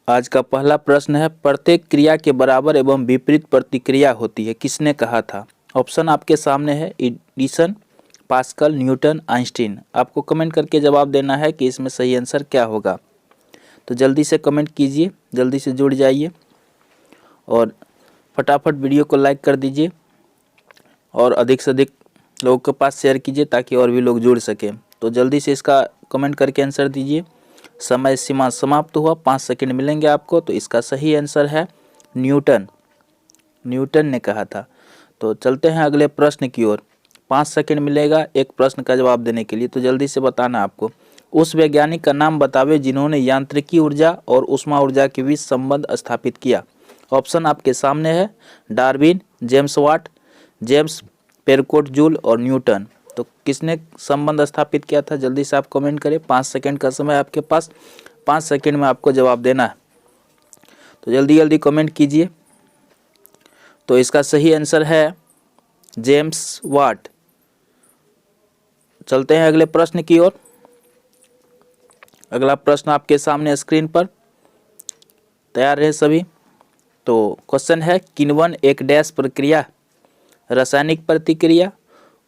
आज का पहला प्रश्न है, प्रत्येक क्रिया के बराबर एवं विपरीत प्रतिक्रिया होती है, किसने कहा था? ऑप्शन आपके सामने है, एडिसन, पास्कल, न्यूटन, आइंस्टीन। आपको कमेंट करके जवाब देना है कि इसमें सही आंसर क्या होगा। तो जल्दी से कमेंट कीजिए, जल्दी से जुड़ जाइए और फटाफट वीडियो को लाइक कर दीजिए और अधिक से अधिक लोगों के पास शेयर कीजिए ताकि और भी लोग जुड़ सकें। तो जल्दी से इसका कमेंट करके आंसर दीजिए। समय सीमा समाप्त हुआ, 5 सेकंड मिलेंगे आपको। तो इसका सही आंसर है न्यूटन, न्यूटन ने कहा था। तो चलते हैं अगले प्रश्न की ओर। 5 सेकंड मिलेगा एक प्रश्न का जवाब देने के लिए, तो जल्दी से बताना आपको। उस वैज्ञानिक का नाम बतावे जिन्होंने यांत्रिकी ऊर्जा और ऊष्मा ऊर्जा के बीच संबंध स्थापित किया। ऑप्शन आपके सामने है, Darwin, James Watt, James Prescott Joule और न्यूटन। तो किसने संबंध स्थापित किया था? जल्दी से आप कमेंट करें। 5 सेकंड का समय आपके पास, 5 सेकंड में आपको जवाब देना है, तो जल्दी जल्दी कमेंट कीजिए। तो इसका सही आंसर है जेम्स वाट। चलते हैं अगले प्रश्न की ओर। अगला प्रश्न आपके सामने स्क्रीन पर, तैयार रहे सभी। तो क्वेश्चन है, किण्वन एक डैश प्रक्रिया, रासायनिक प्रतिक्रिया,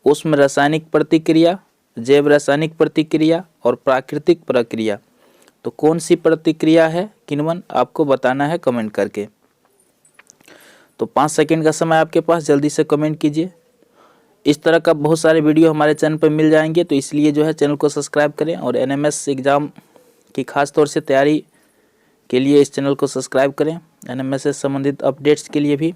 उष्म रासायनिक प्रतिक्रिया, जैव रासायनिक प्रतिक्रिया और प्राकृतिक प्रक्रिया। तो कौन सी प्रतिक्रिया है किण्वन, आपको बताना है कमेंट करके। तो 5 सेकंड का समय आपके पास, जल्दी से कमेंट कीजिए। इस तरह का बहुत सारे वीडियो हमारे चैनल पर मिल जाएंगे, तो इसलिए जो है चैनल को सब्सक्राइब करें और एनएमएस एग्ज़ाम की खास तौर से तैयारी के लिए इस चैनल को सब्सक्राइब करें, एनएमएस से संबंधित अपडेट्स के लिए भी।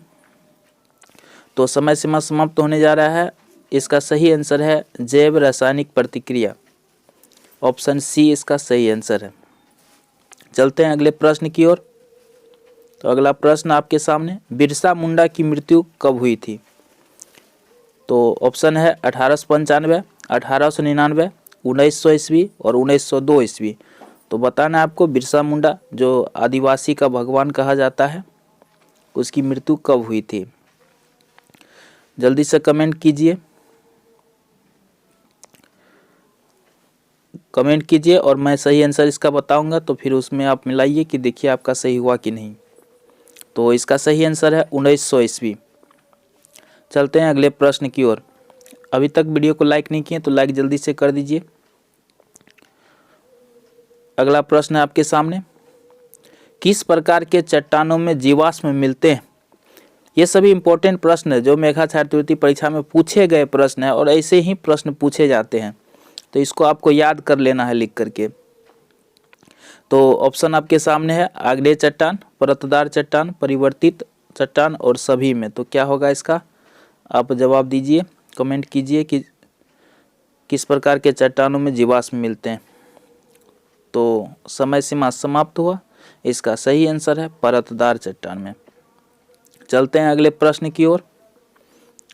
तो समय सीमा समाप्त होने जा रहा है। इसका सही आंसर है जैव रासायनिक प्रतिक्रिया, ऑप्शन सी इसका सही आंसर है। चलते हैं अगले प्रश्न की ओर। तो अगला प्रश्न आपके सामने, बिरसा मुंडा की मृत्यु कब हुई थी? तो ऑप्शन है 1895, 1899, 1900 ईस्वी और 1902 ईस्वी। तो बताना है आपको, बिरसा मुंडा जो आदिवासी का भगवान कहा जाता है, उसकी मृत्यु कब हुई थी? जल्दी से कमेंट कीजिए, कमेंट कीजिए और मैं सही आंसर इसका बताऊंगा, तो फिर उसमें आप मिलाइए कि देखिए आपका सही हुआ कि नहीं। तो इसका सही आंसर है 1900 ईस्वी। चलते हैं अगले प्रश्न की ओर। अभी तक वीडियो को लाइक नहीं किए तो लाइक जल्दी से कर दीजिए। अगला प्रश्न है आपके सामने, किस प्रकार के चट्टानों में जीवाश्म मिलते हैं? ये सभी इंपॉर्टेंट प्रश्न है जो मेघा छात्रवृत्ति परीक्षा में पूछे गए प्रश्न है और ऐसे ही प्रश्न पूछे जाते हैं, तो इसको आपको याद कर लेना है लिख करके। तो ऑप्शन आपके सामने है, आग्नेय चट्टान, परतदार चट्टान, परिवर्तित चट्टान और सभी में। तो क्या होगा इसका? आप जवाब दीजिए, कमेंट कीजिए कि किस प्रकार के चट्टानों में जीवाश्म मिलते हैं। तो समय सीमा समाप्त हुआ, इसका सही आंसर है परतदार चट्टान में। चलते हैं अगले प्रश्न की ओर।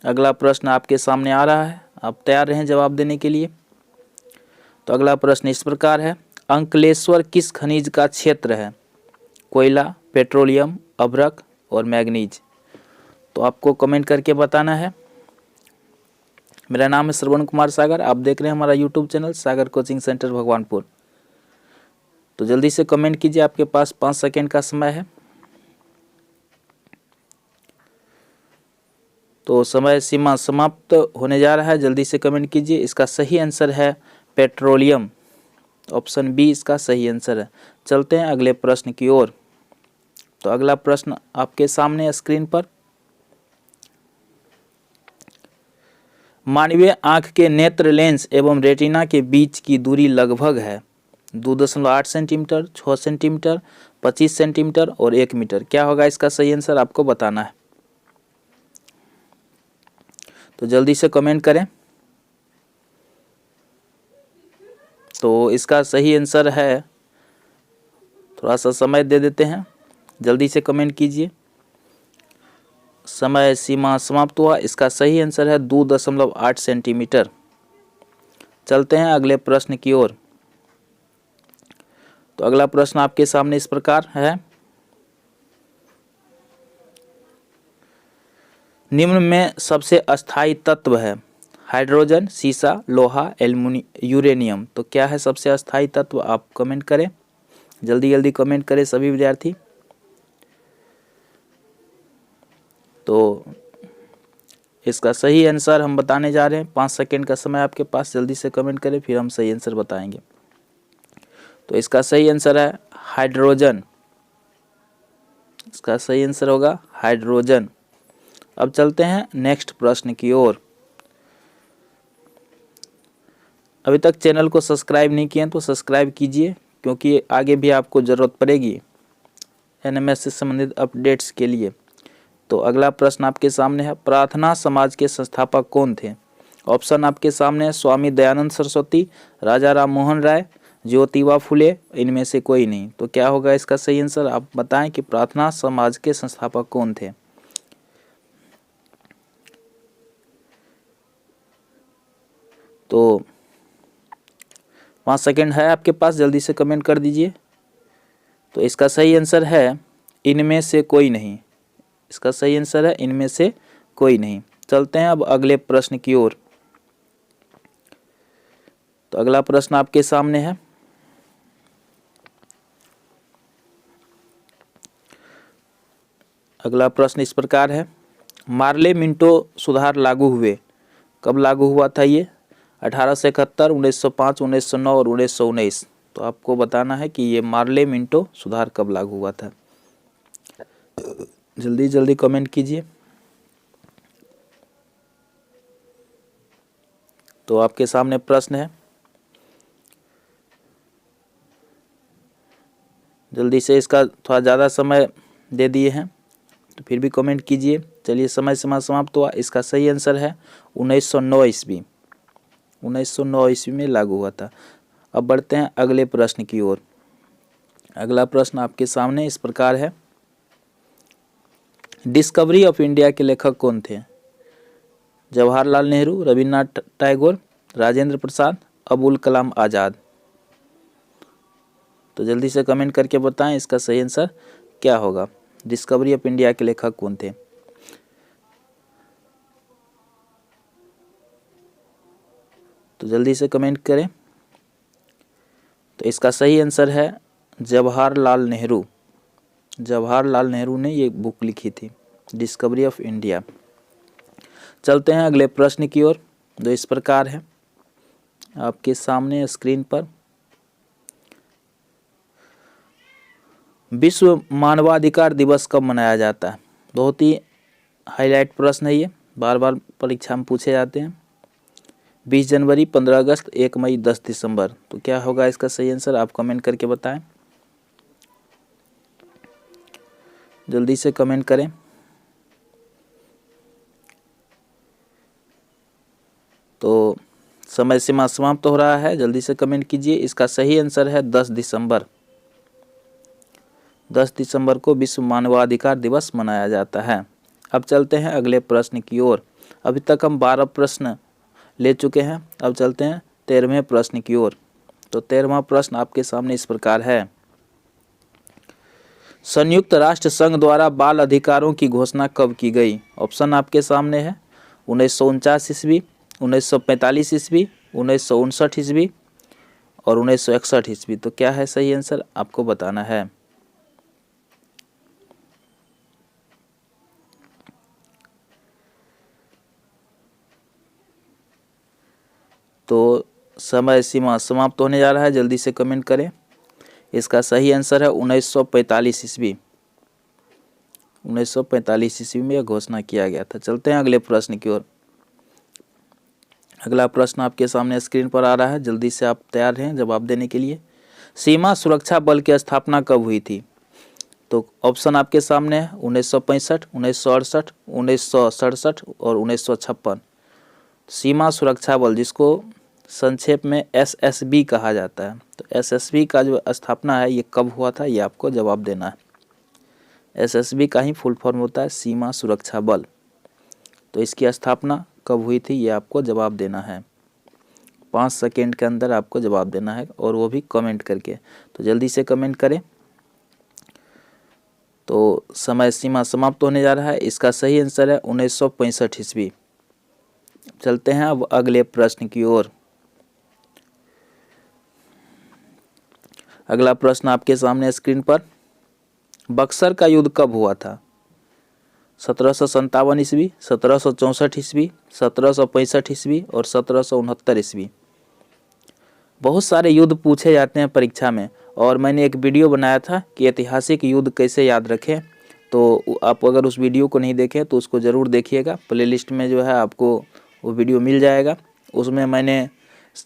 अगला प्रश्न आपके सामने आ रहा है, आप तैयार रहें जवाब देने के लिए। तो अगला प्रश्न इस प्रकार है, अंकलेश्वर किस खनिज का क्षेत्र है? कोयला, पेट्रोलियम, अभ्रक और मैग्नीज। तो आपको कमेंट करके बताना है। मेरा नाम है श्रवण कुमार सागर, आप देख रहे हैं हमारा यूट्यूब चैनल सागर कोचिंग सेंटर भगवानपुर। तो जल्दी से कमेंट कीजिए, आपके पास 5 सेकंड का समय है। तो समय सीमा समाप्त होने जा रहा है, जल्दी से कमेंट कीजिए। इसका सही आंसर है पेट्रोलियम, ऑप्शन बी इसका सही आंसर है। चलते हैं अगले प्रश्न की ओर। तो अगला प्रश्न आपके सामने स्क्रीन पर, मानवीय आंख के नेत्र लेंस एवं रेटिना के बीच की दूरी लगभग है 2.8 सेंटीमीटर, 6 सेंटीमीटर, 25 सेंटीमीटर और 1 मीटर। क्या होगा इसका सही आंसर, आपको बताना है। तो जल्दी से कमेंट करें। तो इसका सही आंसर है, थोड़ा सा समय दे देते हैं, जल्दी से कमेंट कीजिए। समय सीमा समाप्त हुआ, इसका सही आंसर है 2.8 सेंटीमीटर। चलते हैं अगले प्रश्न की ओर। तो अगला प्रश्न आपके सामने इस प्रकार है, निम्न में सबसे अस्थायी तत्व है? हाइड्रोजन, सीसा, लोहा, यूरेनियम। तो क्या है सबसे अस्थायी तत्व, आप कमेंट करें जल्दी जल्दी कमेंट करें सभी विद्यार्थी। तो इसका सही आंसर हम बताने जा रहे हैं। 5 सेकेंड का समय आपके पास, जल्दी से कमेंट करें फिर हम सही आंसर बताएंगे। तो इसका सही आंसर है हाइड्रोजन। इसका सही आंसर होगा हाइड्रोजन। अब चलते हैं नेक्स्ट प्रश्न की ओर। अभी तक चैनल को सब्सक्राइब नहीं किए तो सब्सक्राइब कीजिए, क्योंकि आगे भी आपको ज़रूरत पड़ेगी एनएमएस से संबंधित अपडेट्स के लिए। तो अगला प्रश्न आपके सामने है, प्रार्थना समाज के संस्थापक कौन थे? ऑप्शन आपके सामने है, स्वामी दयानंद सरस्वती, राजा राम मोहन राय, ज्योतिबा फुले, इनमें से कोई नहीं। तो क्या होगा इसका सही आंसर? आप बताएं कि प्रार्थना समाज के संस्थापक कौन थे। तो 5 सेकेंड है आपके पास, जल्दी से कमेंट कर दीजिए। तो इसका सही आंसर है इनमें से कोई नहीं। इसका सही आंसर है इनमें से कोई नहीं। चलते हैं अब अगले प्रश्न की ओर। तो अगला प्रश्न आपके सामने है, अगला प्रश्न इस प्रकार है, मार्ले मिंटो सुधार लागू हुए, कब लागू हुआ था ये? 1871, 1905, 1909 और 1919। तो आपको बताना है कि ये मार्ले मिंटो सुधार कब लागू हुआ था। जल्दी जल्दी कमेंट कीजिए। तो आपके सामने प्रश्न है, जल्दी से, इसका थोड़ा ज़्यादा समय दे दिए हैं तो फिर भी कमेंट कीजिए। चलिए समय सीमा समाप्त हुआ। इसका सही आंसर है 1909 ईस्वी। 1909 ईस्वी में लागू हुआ था। अब बढ़ते हैं अगले प्रश्न की ओर। अगला प्रश्न आपके सामने इस प्रकार है, डिस्कवरी ऑफ इंडिया के लेखक कौन थे? जवाहरलाल नेहरू, रविन्द्रनाथ टैगोर, राजेंद्र प्रसाद, अबुल कलाम आज़ाद। तो जल्दी से कमेंट करके बताएं इसका सही आंसर क्या होगा। डिस्कवरी ऑफ इंडिया के लेखक कौन थे? तो जल्दी से कमेंट करें। तो इसका सही आंसर है जवाहरलाल नेहरू। जवाहरलाल नेहरू ने ये बुक लिखी थी, डिस्कवरी ऑफ इंडिया। चलते हैं अगले प्रश्न की ओर, जो इस प्रकार है आपके सामने स्क्रीन पर। विश्व मानवाधिकार दिवस कब मनाया जाता है? बहुत ही हाईलाइट प्रश्न है ये, बार बार परीक्षा में पूछे जाते हैं। 20 जनवरी, 15 अगस्त, 1 मई, 10 दिसंबर। तो क्या होगा इसका सही आंसर? आप कमेंट करके बताएं। जल्दी से कमेंट करें। तो समय सीमा समाप्त हो रहा है, जल्दी से कमेंट कीजिए। इसका सही आंसर है 10 दिसंबर। 10 दिसंबर को विश्व मानवाधिकार दिवस मनाया जाता है। अब चलते हैं अगले प्रश्न की ओर। अभी तक हम 12 प्रश्न ले चुके हैं। अब चलते हैं 13वें प्रश्न की ओर। तो 13वां प्रश्न आपके सामने इस प्रकार है, संयुक्त राष्ट्र संघ द्वारा बाल अधिकारों की घोषणा कब की गई? ऑप्शन आपके सामने है, 1949 ईस्वी, 1945 ईस्वी, 1959 ईस्वी और 1961 ईस्वी। तो क्या है सही आंसर? आपको बताना है। तो समय सीमा समाप्त होने जा रहा है, जल्दी से कमेंट करें। इसका सही आंसर है 1945 ईस्वी। 1945 ईस्वी में यह घोषणा किया गया था। चलते हैं अगले प्रश्न की ओर। अगला प्रश्न आपके सामने स्क्रीन पर आ रहा है, जल्दी से आप तैयार रहें जवाब देने के लिए। सीमा सुरक्षा बल की स्थापना कब हुई थी? तो ऑप्शन आपके सामने है, 1965, 1968, 1967 और 1956। सीमा सुरक्षा बल, जिसको संक्षेप में एसएसबी कहा जाता है, तो एसएसबी का जो स्थापना है ये कब हुआ था, ये आपको जवाब देना है। एसएसबी का ही फुल फॉर्म होता है सीमा सुरक्षा बल। तो इसकी स्थापना कब हुई थी, ये आपको जवाब देना है। 5 सेकेंड के अंदर आपको जवाब देना है, और वो भी कमेंट करके। तो जल्दी से कमेंट करें। तो समय सीमा समाप्त होने जा रहा है। इसका सही आंसर है 1965 ईस्वी। चलते हैं अब अगले प्रश्न की ओर। अगला प्रश्न आपके सामने स्क्रीन पर, बक्सर का युद्ध कब हुआ था? 1757 ईस्वी, 1764 ईस्वी, 1765 ईस्वी और 1769 ईस्वी। बहुत सारे युद्ध पूछे जाते हैं परीक्षा में, और मैंने एक वीडियो बनाया था कि ऐतिहासिक युद्ध कैसे याद रखें, तो आप अगर उस वीडियो को नहीं देखें तो उसको ज़रूर देखिएगा। प्लेलिस्ट में जो है आपको वो वीडियो मिल जाएगा। उसमें मैंने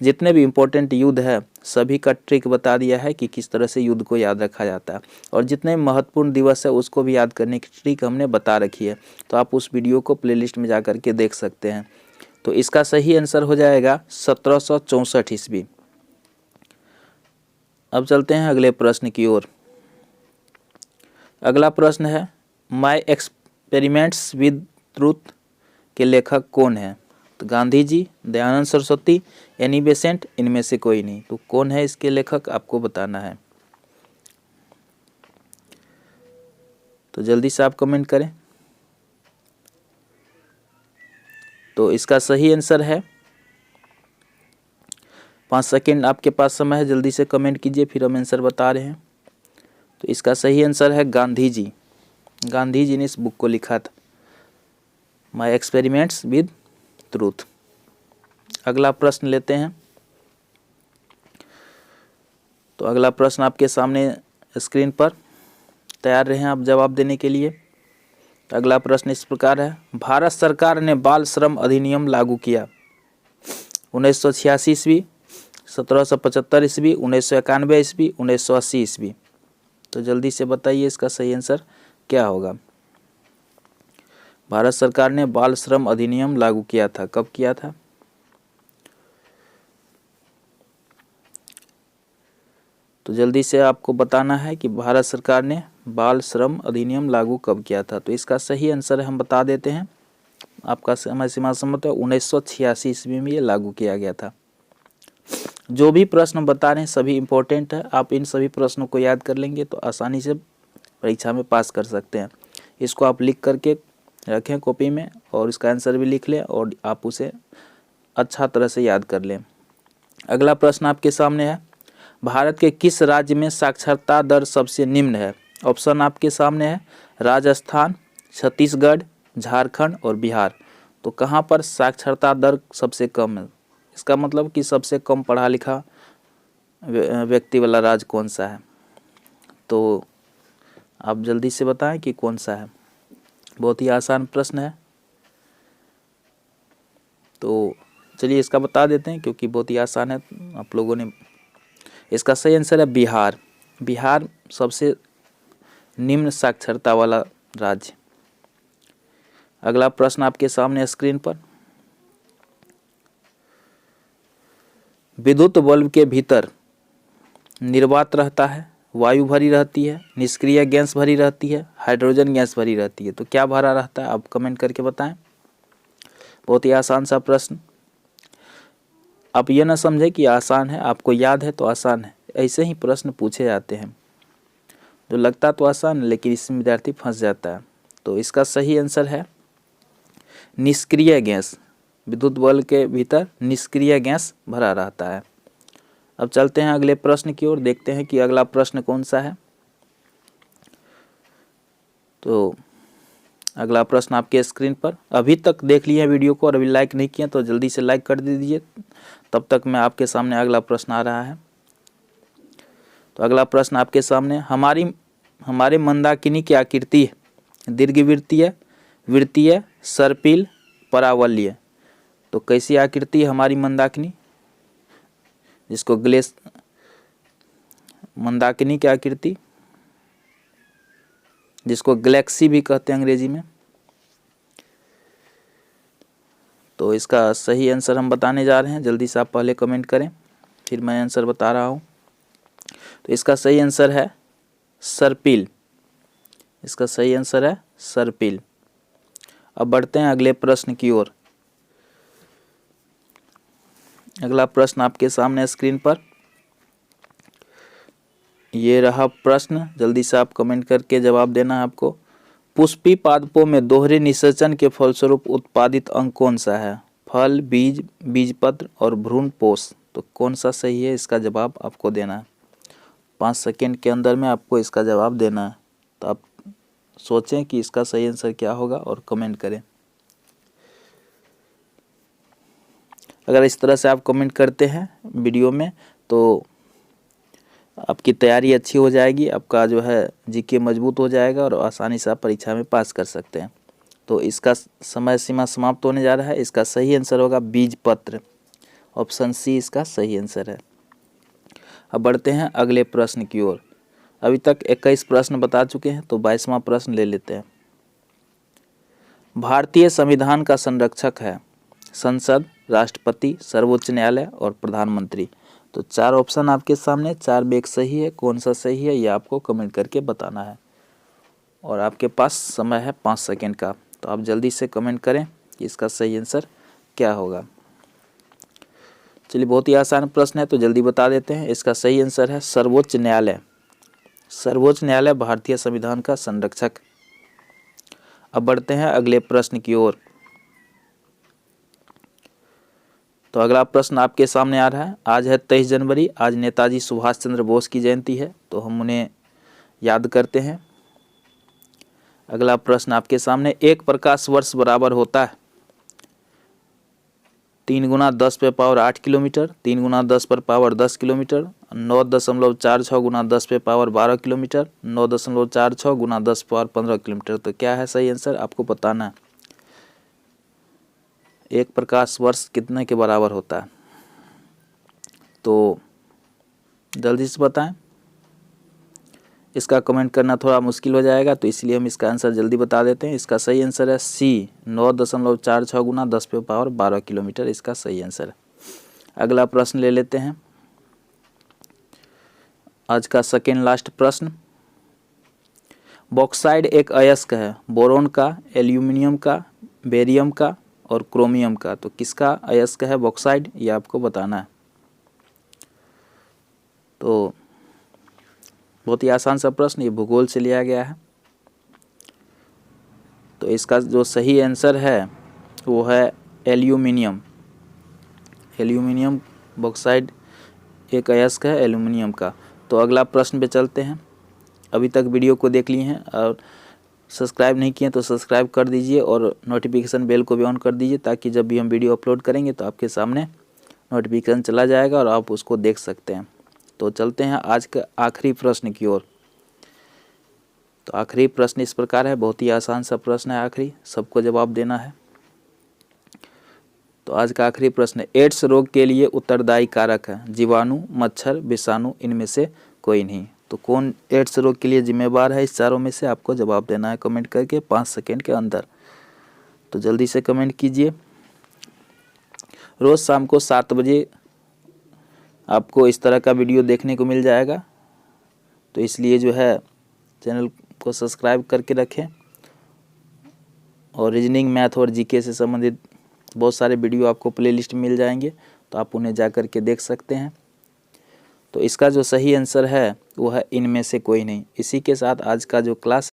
जितने भी इम्पोर्टेंट युद्ध है सभी का ट्रिक बता दिया है कि किस तरह से युद्ध को याद रखा जाता है, और जितने महत्वपूर्ण दिवस है उसको भी याद करने की ट्रिक हमने बता रखी है। तो आप उस वीडियो को प्लेलिस्ट में जा कर के देख सकते हैं। तो इसका सही आंसर हो जाएगा 1764 ईस्वी। अब चलते हैं अगले प्रश्न की ओर। अगला प्रश्न है, माय एक्सपेरिमेंट्स विद ट्रूथ के लेखक कौन है? तो गांधी जी, दयानंद सरस्वती, एनी बेसेंट, इनमें से कोई नहीं। तो कौन है इसके लेखक, आपको बताना है। तो जल्दी से आप कमेंट करें। तो इसका सही आंसर है, 5 सेकेंड आपके पास समय है, जल्दी से कमेंट कीजिए, फिर हम आंसर बता रहे हैं। तो इसका सही आंसर है गांधी जी। गांधी जी ने इस बुक को लिखा था, माय एक्सपेरिमेंट्स विद ट्रूथ। अगला प्रश्न लेते हैं। तो अगला प्रश्न आपके सामने स्क्रीन पर, तैयार रहें आप जवाब देने के लिए। तो अगला प्रश्न इस प्रकार है, भारत सरकार ने बाल श्रम अधिनियम लागू किया 1986 ईस्वी, 1775 ईस्वी, 1991 ईस्वी, 1980 ईस्वी। तो जल्दी से बताइए इसका सही आंसर क्या होगा। भारत सरकार ने बाल श्रम अधिनियम लागू किया था, कब किया था? तो जल्दी से आपको बताना है कि भारत सरकार ने बाल श्रम अधिनियम लागू कब किया था। तो इसका सही आंसर हम बता देते हैं, आपका समय सीमा सम्मत है, 1986 ईस्वी में ये लागू किया गया था। जो भी प्रश्न बता रहे हैं सभी इम्पोर्टेंट है, आप इन सभी प्रश्नों को याद कर लेंगे तो आसानी से परीक्षा में पास कर सकते हैं। इसको आप लिख करके रखें कॉपी में, और इसका आंसर भी लिख लें और आप उसे अच्छा तरह से याद कर लें। अगला प्रश्न आपके सामने है, भारत के किस राज्य में साक्षरता दर सबसे निम्न है? ऑप्शन आपके सामने है, राजस्थान, छत्तीसगढ़, झारखंड और बिहार। तो कहाँ पर साक्षरता दर सबसे कम है? इसका मतलब कि सबसे कम पढ़ा लिखा व्यक्ति वाला राज्य कौन सा है? तो आप जल्दी से बताएं कि कौन सा है। बहुत ही आसान प्रश्न है, तो चलिए इसका बता देते हैं क्योंकि बहुत ही आसान है। आप लोगों ने, इसका सही आंसर है बिहार। बिहार सबसे निम्न साक्षरता वाला राज्य। अगला प्रश्न आपके सामने स्क्रीन पर, विद्युत बल्ब के भीतर निर्वात रहता है, वायु भरी रहती है, निष्क्रिय गैस भरी रहती है, हाइड्रोजन गैस भरी रहती है। तो क्या भरा रहता है, आप कमेंट करके बताएं। बहुत ही आसान सा प्रश्न। आप ये ना समझें कि आसान है, आपको याद है तो आसान है, ऐसे ही प्रश्न पूछे जाते हैं। जो लगता तो आसान है लेकिन इसमें विद्यार्थी फंस जाता है। तो इसका सही आंसर है निष्क्रिय गैस। विद्युत बल्ब के भीतर निष्क्रिय गैस भरा रहता है। अब चलते हैं अगले प्रश्न की ओर, देखते हैं कि अगला प्रश्न कौन सा है। तो अगला प्रश्न आपके स्क्रीन पर, अभी तक देख लिए वीडियो को और अभी लाइक नहीं किया तो जल्दी से लाइक कर दीजिए, तब तक मैं आपके सामने अगला प्रश्न आ रहा है। तो अगला प्रश्न आपके सामने, हमारे मंदाकिनी की आकृति दीर्घवृत्तीय, वृत्तीय, सर्पिल, परावलय। तो कैसी आकृति है हमारी मंदाकिनी, जिसको मंदाकिनी की आकृति, जिसको गैलेक्सी भी कहते हैं अंग्रेजी में। तो इसका सही आंसर हम बताने जा रहे हैं, जल्दी से आप पहले कमेंट करें फिर मैं आंसर बता रहा हूँ। तो इसका सही आंसर है सर्पिल। इसका सही आंसर है सर्पिल। अब बढ़ते हैं अगले प्रश्न की ओर। अगला प्रश्न आपके सामने स्क्रीन पर, ये रहा प्रश्न, जल्दी से आप कमेंट करके जवाब देना है आपको। पुष्पी पादपों में दोहरे निषेचन के फलस्वरूप उत्पादित अंग कौन सा है? फल, बीज, बीजपत्र और भ्रूण पोष। तो कौन सा सही है, इसका जवाब आपको देना है। 5 सेकेंड के अंदर में आपको इसका जवाब देना है। तो आप सोचें कि इसका सही आंसर क्या होगा और कमेंट करें। अगर इस तरह से आप कमेंट करते हैं वीडियो में तो आपकी तैयारी अच्छी हो जाएगी, आपका जो है जीके मजबूत हो जाएगा और आसानी से आप परीक्षा में पास कर सकते हैं। तो इसका समय सीमा समाप्त होने जा रहा है। इसका सही आंसर होगा बीज पत्र, ऑप्शन सी इसका सही आंसर है। अब बढ़ते हैं अगले प्रश्न की ओर। अभी तक 21 प्रश्न बता चुके हैं, तो 22वां प्रश्न ले लेते हैं। भारतीय संविधान का संरक्षक है संसद, राष्ट्रपति, सर्वोच्च न्यायालय और प्रधानमंत्री। तो 4 ऑप्शन आपके सामने, 4 में एक सही है। कौन सा सही है ये आपको कमेंट करके बताना है और आपके पास समय है 5 सेकेंड का। तो आप जल्दी से कमेंट करें कि इसका सही आंसर क्या होगा। चलिए, बहुत ही आसान प्रश्न है तो जल्दी बता देते हैं। इसका सही आंसर है सर्वोच्च न्यायालय। सर्वोच्च न्यायालय भारतीय संविधान का संरक्षक। अब बढ़ते हैं अगले प्रश्न की ओर। तो अगला प्रश्न आपके सामने आ रहा है। आज है 23 जनवरी, आज नेताजी सुभाष चंद्र बोस की जयंती है, तो हम उन्हें याद करते हैं। अगला प्रश्न आपके सामने, एक प्रकाश वर्ष बराबर होता है 3 गुना 10 पे पावर 8 किलोमीटर, 3 गुना 10 पर पावर 10 किलोमीटर, 9.46 गुना 10 पे पावर 12 किलोमीटर, 9.46 गुना 10 पावर 15 किलोमीटर। तो क्या है सही आंसर आपको बताना है। एक प्रकाश वर्ष कितने के बराबर होता है, तो जल्दी से बताएं। इसका कमेंट करना थोड़ा मुश्किल हो जाएगा, तो इसलिए हम इसका आंसर जल्दी बता देते हैं। इसका सही आंसर है सी, 9.46 गुना 10 पे पावर 12 किलोमीटर इसका सही आंसर है। अगला प्रश्न ले लेते हैं, आज का सेकेंड लास्ट प्रश्न। बॉक्साइड एक अयस्क है बोरोन का, एल्यूमिनियम का, बेरियम का और क्रोमियम का। तो किसका अयस्क है बॉक्साइड, ये आपको बताना है। तो बहुत ही आसान सा प्रश्न, ये भूगोल से लिया गया है। तो इसका जो सही आंसर है वो है एल्यूमिनियम। एल्यूमिनियम बॉक्साइड एक अयस्क है एल्यूमिनियम का। तो अगला प्रश्न पे चलते हैं। अभी तक वीडियो को देख लिए हैं और सब्सक्राइब नहीं किए तो सब्सक्राइब कर दीजिए और नोटिफिकेशन बेल को भी ऑन कर दीजिए, ताकि जब भी हम वीडियो अपलोड करेंगे तो आपके सामने नोटिफिकेशन चला जाएगा और आप उसको देख सकते हैं। तो चलते हैं आज का आखिरी प्रश्न की ओर। तो आखिरी प्रश्न इस प्रकार है, बहुत ही आसान सा प्रश्न है आखिरी, सबको जवाब देना है। तो आज का आखिरी प्रश्न, एड्स रोग के लिए उत्तरदायी कारक है जीवाणु, मच्छर, विषाणु, इनमें से कोई नहीं। तो कौन एड्स रोग के लिए जिम्मेवार है, इस चारों में से आपको जवाब देना है कमेंट करके 5 सेकेंड के अंदर। तो जल्दी से कमेंट कीजिए। रोज़ शाम को 7 बजे आपको इस तरह का वीडियो देखने को मिल जाएगा, तो इसलिए जो है चैनल को सब्सक्राइब करके रखें। और रीजनिंग, मैथ और जीके से संबंधित बहुत सारे वीडियो आपको प्लेलिस्ट में मिल जाएंगे, तो आप उन्हें जा कर के देख सकते हैं। तो इसका जो सही आंसर है वो है इनमें से कोई नहीं। इसी के साथ आज का जो क्लास